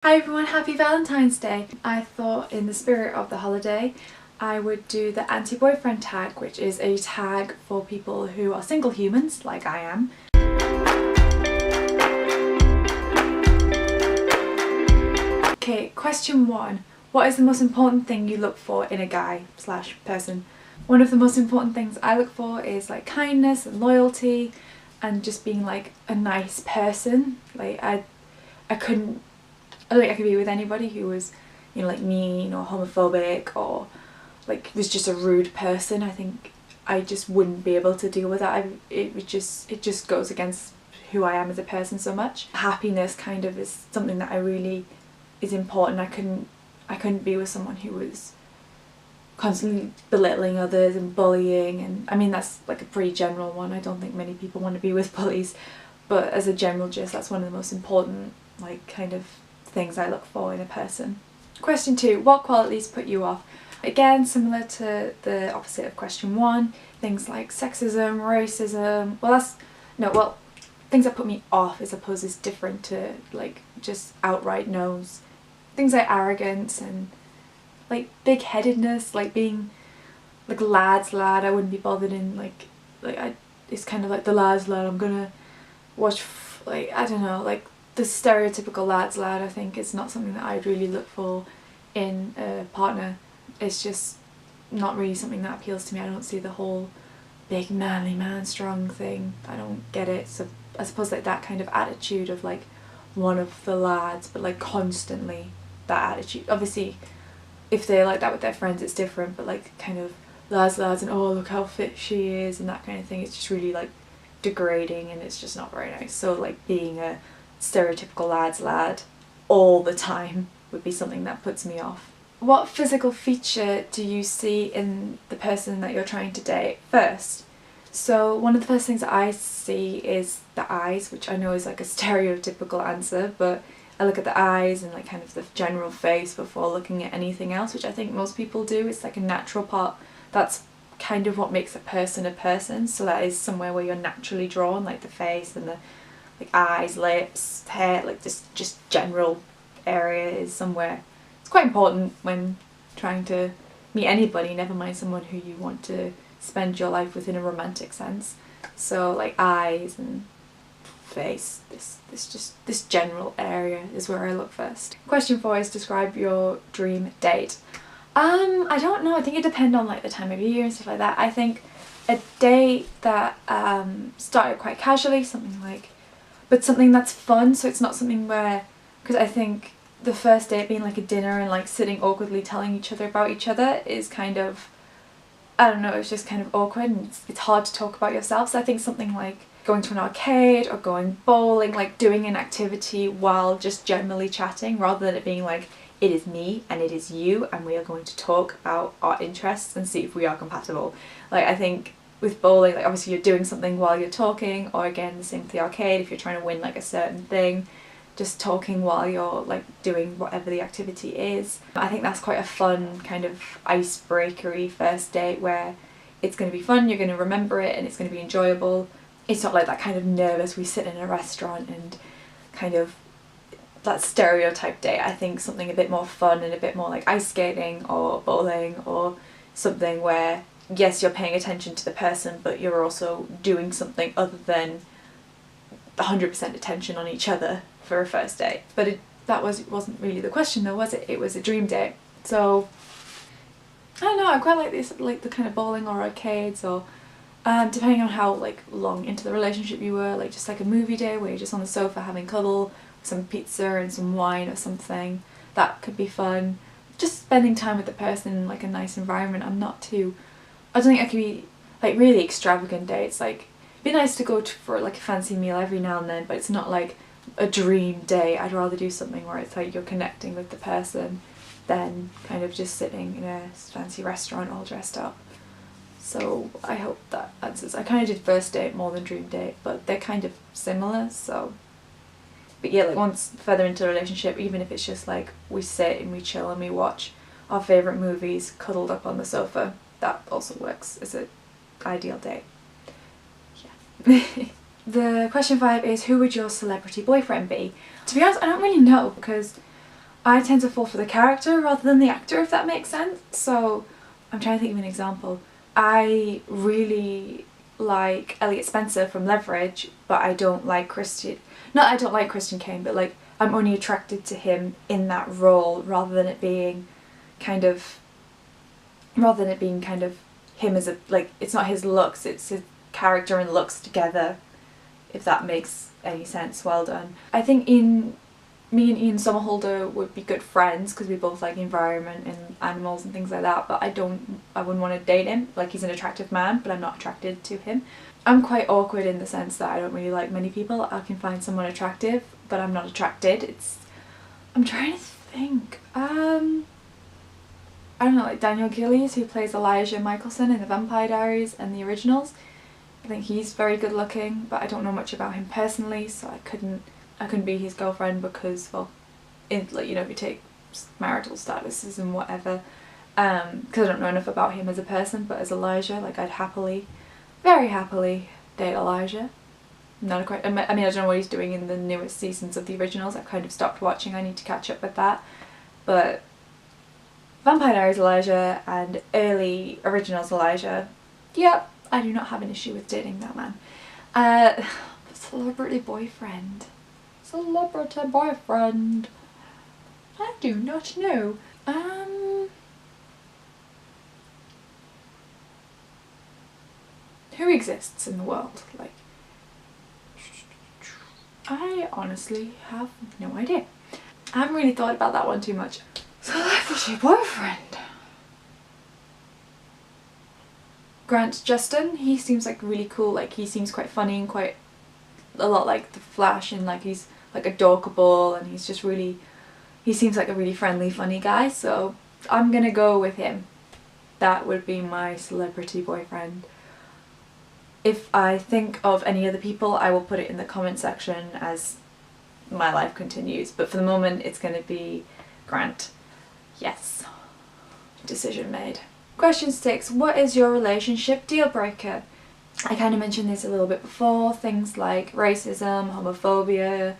Hi everyone, happy Valentine's Day! I thought in the spirit of the holiday I would do the anti-boyfriend tag, which is a tag for people who are single humans, like I am. Okay, question 1. What is the most important thing you look for in a guy / person? One of the most important things I look for is like kindness and loyalty and just being like a nice person. Like I don't think I could be with anybody who was, you know, like mean or homophobic or like was just a rude person. I think I just wouldn't be able to deal with that. It just goes against who I am as a person so much. Happiness kind of is something that I really is important. I couldn't be with someone who was constantly belittling others and bullying, and I mean that's like a pretty general one. I don't think many people want to be with bullies, but as a general gist, that's one of the most important like kind of things I look for in a person. Question 2. What qualities put you off? Again, similar to the opposite of question 1, things like sexism, racism, things that put me off, I suppose, is different to like just outright no's. Things like arrogance and like big-headedness, like being like lad's lad. I wouldn't be bothered in it's kind of like the lad's lad. I'm gonna watch like, I don't know, like the stereotypical lad's lad. I think is not something that I'd really look for in a partner. It's just not really something that appeals to me. I don't see the whole big manly man strong thing. I don't get it. So I suppose like that kind of attitude of like one of the lads, but like constantly that attitude. Obviously if they're like that with their friends it's different, but like kind of lads and oh look how fit she is and that kind of thing, it's just really like degrading and it's just not very nice. So like being a stereotypical lad's lad all the time would be something that puts me off. What physical feature do you see in the person that you're trying to date first? So one of the first things that I see is the eyes, which I know is like a stereotypical answer, but I look at the eyes and like kind of the general face before looking at anything else, which I think most people do. It's like a natural part. That's kind of what makes a person, so that is somewhere where you're naturally drawn, like the face and the like eyes, lips, hair, like just general area is somewhere. It's quite important when trying to meet anybody, never mind someone who you want to spend your life with in a romantic sense. So like eyes and face, this general area is where I look first. Question 4 is describe your dream date. I don't know, I think it depends on like the time of year and stuff like that. I think a date that started quite casually, but something that's fun, so it's not something where, because I think the first date being like a dinner and like sitting awkwardly telling each other about each other is kind of, I don't know, it's just kind of awkward and it's hard to talk about yourself. So I think something like going to an arcade or going bowling, like doing an activity while just generally chatting, rather than it being like it is me and it is you and we are going to talk about our interests and see if we are compatible. Like I think with bowling, like obviously you're doing something while you're talking, or again the same with the arcade if you're trying to win like a certain thing, just talking while you're like doing whatever the activity is. I think that's quite a fun kind of icebreakery first date where it's going to be fun, you're going to remember it and it's going to be enjoyable. It's not like that kind of nervous we sit in a restaurant and kind of that stereotype date. I think something a bit more fun and a bit more like ice skating or bowling or something where yes you're paying attention to the person but you're also doing something other than 100% attention on each other for a first date. But it wasn't really the question though, was it? It was a dream date. So I don't know, I quite like this, like the kind of bowling or arcades, or depending on how like long into the relationship you were, like just like a movie day where you're just on the sofa having cuddle, some pizza and some wine or something. That could be fun. Just spending time with the person in like a nice environment. I don't think I could be like really extravagant dates. Like it'd be nice to go for like a fancy meal every now and then, but it's not like a dream day. I'd rather do something where it's like you're connecting with the person than kind of just sitting in a fancy restaurant all dressed up. So I hope that answers. I kind of did first date more than dream date, but they're kind of similar. So but yeah, like once further into the relationship, even if it's just like we sit and we chill and we watch our favourite movies cuddled up on the sofa, that also works as an ideal date. Yeah. The question 5 is who would your celebrity boyfriend be? To be honest, I don't really know, because I tend to fall for the character rather than the actor, if that makes sense. So I'm trying to think of an example. I really like Elliot Spencer from Leverage, but I don't like Christian... Not I don't like Christian Kane, but like I'm only attracted to him in that role rather than it being kind of... him as a... like, it's not his looks, it's his character and looks together, if that makes any sense. Well done. I think me and Ian Somerhalder would be good friends because we both like environment and animals and things like that, but I wouldn't want to date him. Like, he's an attractive man, but I'm not attracted to him. I'm quite awkward in the sense that I don't really like many people. I can find someone attractive, but I'm not attracted. I'm trying to think. I don't know, like Daniel Gillies, who plays Elijah Michelson in The Vampire Diaries and the originals. I think he's very good looking, but I don't know much about him personally, so I couldn't be his girlfriend because, well, like, you know, if you take marital statuses and whatever, because I don't know enough about him as a person, but as Elijah, like, I'd happily, very happily date Elijah. Not quite, I mean, I don't know what he's doing in the newest seasons of the originals. I've kind of stopped watching. I need to catch up with that. But Vampire Diaries Elijah and early originals Elijah, yep, I do not have an issue with dating that man. Celebrity boyfriend. Celebrity boyfriend. I do not know. Who exists in the world? Like, I honestly have no idea. I haven't really thought about that one too much. Celebrity boyfriend. Grant Justin, he seems like really cool. Like, he seems quite funny and quite a lot like the Flash, and like he's like adorable, and he's just really, he seems like a really friendly, funny guy, so I'm gonna go with him. That would be my celebrity boyfriend. If I think of any other people, I will put it in the comment section as my life continues, but for the moment it's gonna be Grant. Yes. Decision made. Question 6. What is your relationship deal breaker? I kind of mentioned this a little bit before. Things like racism, homophobia,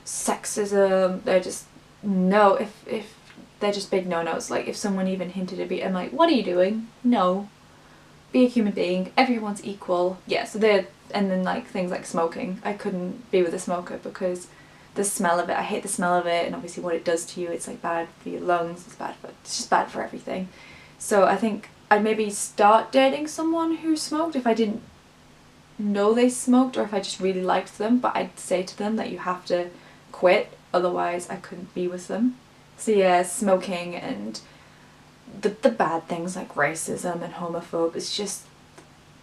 sexism, they're just no, if they're just big no-nos. Like, if someone even hinted at me, I'm like, what are you doing? No. Be a human being, everyone's equal. Yeah, so and then like things like smoking. I couldn't be with a smoker because the smell of it, I hate the smell of it, and obviously what it does to you, it's like bad for your lungs, it's just bad for everything. So I think I'd maybe start dating someone who smoked if I didn't know they smoked, or if I just really liked them, but I'd say to them that you have to quit, otherwise I couldn't be with them. So yeah, smoking and the bad things like racism and homophobe, it's just,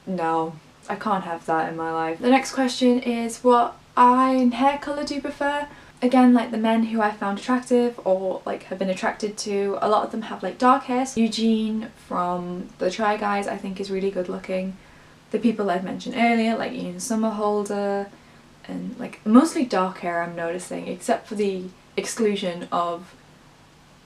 no, I can't have that in my life. The next question is, what eye and hair colour do you prefer? Again, like the men who I found attractive or like have been attracted to, a lot of them have like dark hair. So Eugene from the Try Guys I think is really good looking. The people I've mentioned earlier, like Ian Somerhalder, and like mostly dark hair I'm noticing, except for the exclusion of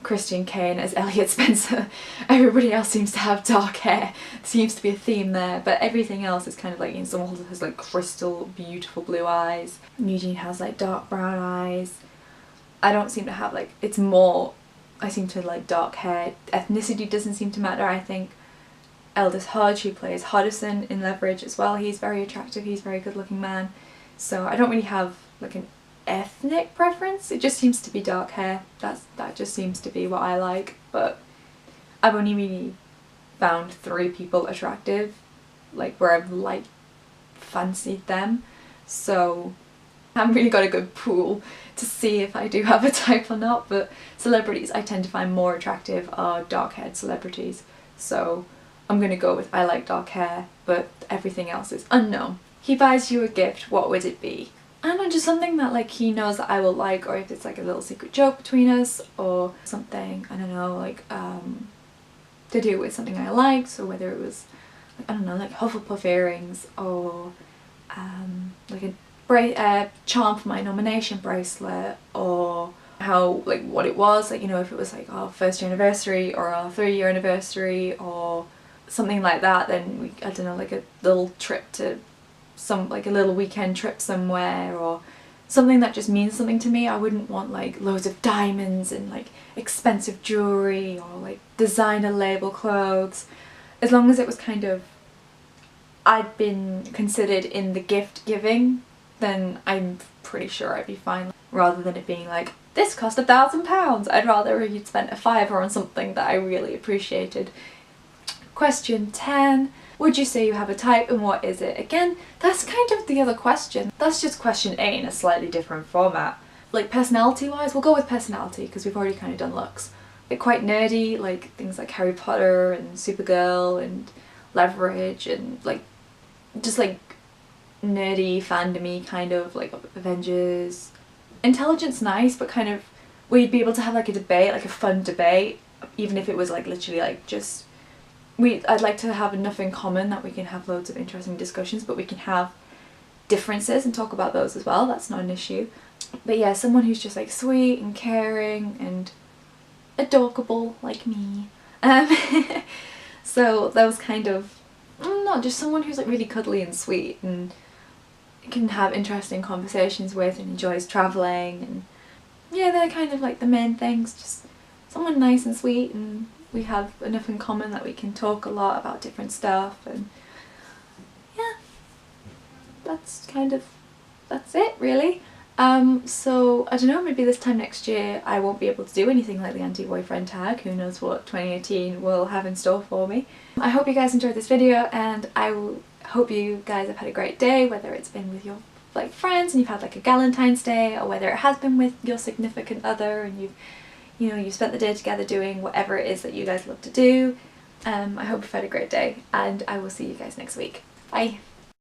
Christian Kane as Elliot Spencer. Everybody else seems to have dark hair. Seems to be a theme there, but everything else is kind of like, Ian Somerhalder has like crystal beautiful blue eyes. Eugene has like dark brown eyes. I don't seem to have like, it's more, I seem to like dark hair. Ethnicity doesn't seem to matter. I think Aldous Hodge, who plays Hodgson in Leverage as well, he's very attractive, he's a very good looking man. So I don't really have like an ethnic preference, it just seems to be dark hair. That just seems to be what I like, but I've only really found 3 people attractive, like where I've like fancied them, so I haven't really got a good pool to see if I do have a type or not. But celebrities I tend to find more attractive are dark haired celebrities, so I'm gonna go with I like dark hair, but everything else is unknown. He buys you a gift, what would it be? I don't know, just something that like he knows that I will like, or if it's like a little secret joke between us, or something, I don't know, like to do with something I liked. So whether it was, I don't know, like Hufflepuff earrings, or like a charm for my nomination bracelet, or how, like what it was, like, you know, if it was like our 1st year anniversary or our 3-year anniversary or something like that, then we, I don't know, like a little trip to some, like a little weekend trip somewhere, or something that just means something to me. I wouldn't want like loads of diamonds and like expensive jewellery or like designer label clothes. As long as it was kind of, I'd been considered in the gift giving, then I'm pretty sure I'd be fine. Rather than it being like, this cost £1,000, I'd rather you'd spent a fiver on something that I really appreciated. Question 10. Would you say you have a type and what is it? Again, that's kind of the other question. That's just question 8 in a slightly different format. Like personality wise, we'll go with personality because we've already kind of done looks. Like quite nerdy, like things like Harry Potter and Supergirl and Leverage and like just like nerdy fandomy kind of like Avengers. Intelligence nice, but kind of we'd be able to have like a debate, like a fun debate, even if it was like literally like just I'd like to have enough in common that we can have loads of interesting discussions, but we can have differences and talk about those as well. That's not an issue. But yeah, someone who's just like sweet and caring and adorable like me. So that was kind of, not just someone who's like really cuddly and sweet and can have interesting conversations with and enjoys travelling, and yeah, they're kind of like the main things. Just someone nice and sweet, and we have enough in common that we can talk a lot about different stuff, and yeah, that's it really. So I don't know, maybe this time next year I won't be able to do anything like the anti-boyfriend tag. Who knows what 2018 will have in store for me. I hope you guys enjoyed this video, and I hope you guys have had a great day, whether it's been with your like friends and you've had like a Valentine's Day, or whether it has been with your significant other and you've spent the day together doing whatever it is that you guys love to do. I hope you've had a great day, and I will see you guys next week. Bye!